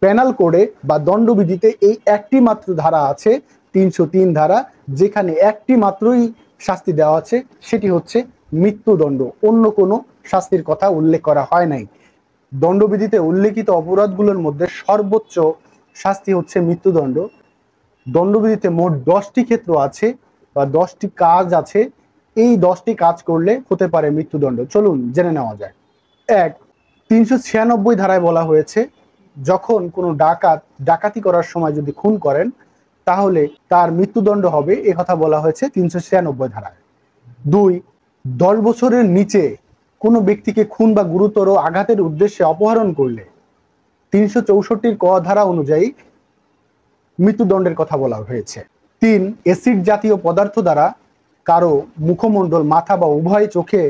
Penal কোডে বা দণ্ডবিধিতে এই একটি মাত্র ধারা আছে, ৩০৩ ধারা, যেখানে একটি মাত্রই শাস্তি দেওয়া আছে, সেটি হচ্ছে মৃত্যুদণ্ড। অন্য কোনো শাস্তির কথা উল্লেখ করা হয় নাই। দণ্ডবিধিতে উল্লেখিত অপরাধগুলোর মধ্যে সর্বোচ্চ শাস্তি হচ্ছে মৃত্যুদণ্ড। দণ্ডবিধিতে মোট 10টি ক্ষেত্র আছে বা 10টি কাজ আছে। এই 10টি কাজ করলে হতে পারে মৃত্যুদণ্ড। চলুন জেনে নেওয়া যায়। ১, ৩৯৬ ধারায় বলা হয়েছে, যখন কোনো ডাকাত ডাকাতি করার সময় যদি খুন করেন তাহলে তার মৃত্যুদণ্ড হবে, এ কথা বলা হয়েছে ৩৯৬ ধারায়। ২, 10 বছরের নিচে কোনো ব্যক্তিকে খুন বা গুরুতর আঘাতের উদ্দেশ্যে অপহরণ করলে ৩৬৪ ক ধারা অনুযায়ী মৃত্যুদণ্ডের কথা বলা হয়েছে। ৩, অ্যাসিড জাতীয় পদার্থ দ্বারা কারো মুখমণ্ডল, মাথা বা উভয় চোখে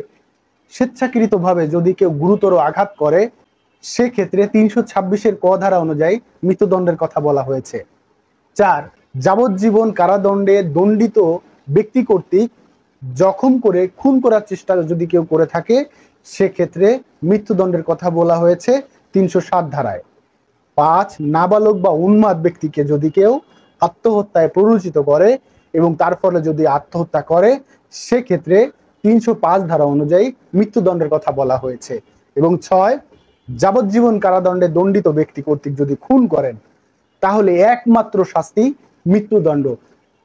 স্বেচ্ছাকৃতভাবে যদি কেউ গুরুতর আঘাত করে, সেক্ষেত্রে ৩২৬ ক ধারা অনুযায়ী মৃত্যুদণ্ডের কথা বলা হয়েছে। ৪, যাবজ্জীবন কারাদণ্ডে দণ্ডিত ব্যক্তি কর্তৃক জখম করে খুন করার চেষ্টা যদি কেউ করে থাকে, সেক্ষেত্রে মৃত্যুদণ্ডের কথা বলা হয়েছে ৩০৭ ধারায়। ৫, নাবালক বা উন্মাদ ব্যক্তিকে যদি কেউ আত্মহত্যায় প্ররোচিত করে এবং তার ফলে যদি আত্মহত্যা করে, সেক্ষেত্রে ৩০৫ ধারা অনুযায়ী মৃত্যুদণ্ডের কথা বলা হয়েছে। এবং ৬, যাবজ্জীবন কারাদণ্ডে দণ্ডিত ব্যক্তি কর্তৃক যদি খুন করেন তাহলে একমাত্র শাস্তি মৃত্যুদণ্ড।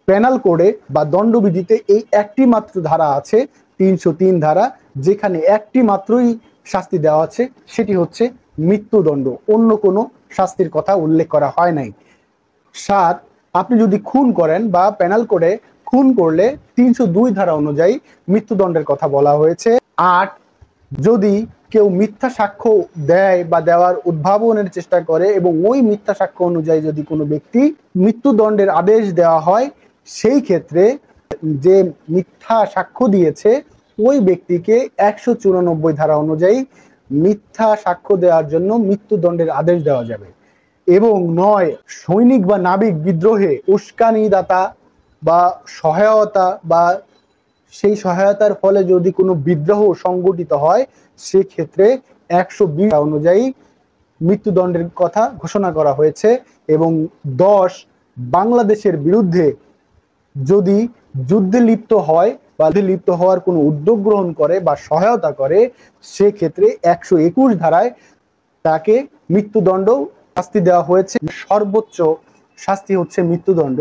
পেনাল কোডে বা দণ্ডবিধিতে এই একটি মাত্র ধারা আছে, ৩০৩ ধারা, যেখানে একটি মাত্রই শাস্তি দেওয়া আছে, সেটি হচ্ছে মৃত্যুদণ্ড। অন্য কোনো শাস্তির কথা উল্লেখ করা হয় নাই। ৭, আপনি যদি খুন করেন বা পেনাল কোডে খুন করলে ৩০২ ধারা অনুযায়ী মৃত্যুদণ্ডের কথা বলা হয়েছে। ৮, যদি কেউ মিথ্যা সাক্ষ্য দেয় বা দেওয়ার উদ্ভাবনের চেষ্টা করে এবং ওই মিথ্যা সাক্ষ্য অনুযায়ী যদি কোনো ব্যক্তি মৃত্যুদণ্ডের আদেশ দেওয়া হয়, সেই ক্ষেত্রে যে মিথ্যা সাক্ষ্য দিয়েছে ওই ব্যক্তিকে ১৯৪ ধারা অনুযায়ী মিথ্যা সাক্ষ্য দেওয়ার জন্য মৃত্যুদণ্ডের আদেশ দেওয়া যাবে। এবং ৯, সৈনিক বা নাবিক বিদ্রোহে উস্কানিদাতা বা সহায়তা বা সেই সহায়তার ফলে যদি কোনো বিদ্রোহ সংগঠিত হয়, সেক্ষেত্রে ১২০ অনুযায়ী মৃত্যুদণ্ডের কথা ঘোষণা করা হয়েছে। এবং ১০, বাংলাদেশের বিরুদ্ধে যদি যুদ্ধে লিপ্ত হয় বা লিপ্ত হওয়ার কোনো উদ্যোগ গ্রহণ করে বা সহায়তা করে, সেক্ষেত্রে ১২১ ধারায় তাকে মৃত্যুদণ্ড শাস্তি দেওয়া হয়েছে। সর্বোচ্চ শাস্তি হচ্ছে মৃত্যুদণ্ড।